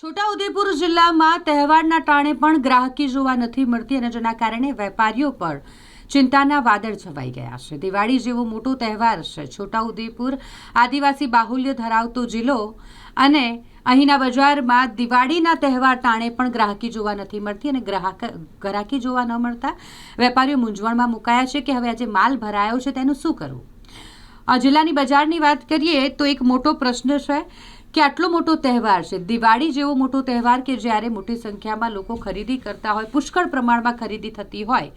છોટાઉદેપુર જિલ્લામાં તહેવારના ટાણે પણ ગ્રાહકી જોવા નથી મળતી અને જેના કારણે વેપારીઓ પર ચિંતાના વાદળ છવાઈ ગયા છે। દિવાળી જેવો મોટો તહેવાર છે। છોટાઉદેપુર આદિવાસી બાહુલ્ય ધરાવતો જિલ્લો અને અહીંના બજારમાં દિવાળીના તહેવાર ટાણે પણ ગ્રાહકી જોવા નથી મળતી અને ગ્રાહકી જોવા ન મળતા વેપારીઓ મૂંઝવણમાં મુકાયા છે કે હવે આજે માલ ભરાયો છે તેનું શું કરવું। આ જિલ્લાની બજારની વાત કરીએ તો એક મોટો પ્રશ્ન છે કે આટલો મોટો તહેવાર છે, દિવાળી જેવો મોટો તહેવાર કે જ્યારે મોટી સંખ્યામાં લોકો ખરીદી કરતા હોય, પુષ્કળ પ્રમાણમાં ખરીદી થતી હોય,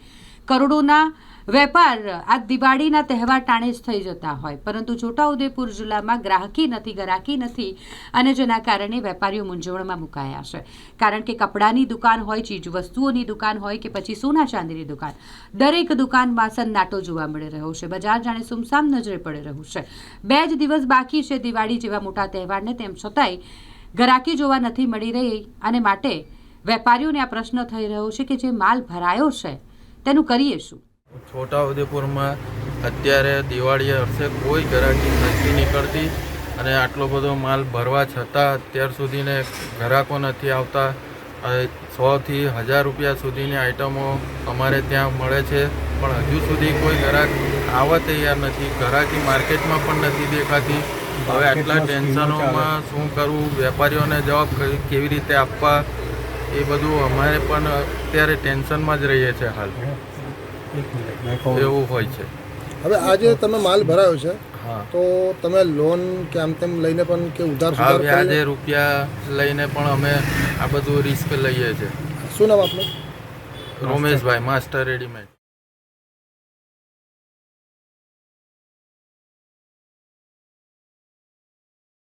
કરોડોના વેપાર આ દિવાળીના તહેવાર ટાણે જ થઈ જતા હોય, પરંતુ છોટાઉદેપુર જિલ્લામાં ગ્રાહકી નથી, ગરાકી નથી અને જેના કારણે વેપારીઓ મૂંઝવણમાં મુકાયા છે। કારણ કે કપડાની દુકાન હોય, ચીજ વસ્તુઓની દુકાન હોય કે પછી સોના ચાંદીની દુકાન, દરેક દુકાનમાં સન્નાટો જોવા મળી રહ્યો છે। બજાર જાણે સુમસામ નજરે પડી રહ્યું છે। 2 જ દિવસ બાકી છે દિવાળી જેવા મોટા તહેવારને, તેમ છતાંય ગરાકી જોવા નથી મળી રહી અને માટે વેપારીઓને આ પ્રશ્ન થઈ રહ્યો છે કે જે માલ ભરાયો છે તેનું કરીએ શું। છોટાઉદેપુરમાં અત્યારે દિવાળી વર્ષે કોઈ ગ્રાહકી નથી નીકળતી અને આટલો બધો માલ ભરવા છતાં અત્યાર સુધીને ગ્રાહકો નથી આવતા। 100થી 1000 રૂપિયા સુધીની આઈટમો અમારે ત્યાં મળે છે, પણ હજુ સુધી કોઈ ગ્રાહક આવવા તૈયાર નથી। ગ્રાહકી માર્કેટમાં પણ નથી દેખાતી। હવે આટલા ટેન્શનોમાં શું કરવું, વેપારીઓને જવાબ કેવી રીતે આપવા, એ બધું અમારે પણ અત્યારે ટેન્શનમાં જ રહીએ છીએ હાલ। એવું હોય છે। હવે આજે તમે માલ ભરાયો છે, હા, તો તમે લોન કે આમ તેમ લઈને પણ કે ઉધાર સુધાર કરીને? વ્યાજે રૂપિયા લઈને પણ અમે આ બધું રિસ્ક લઈએ છીએ। શું નામ આપનું? રોમેશભાઈ, માસ્ટર રેડીમેડ।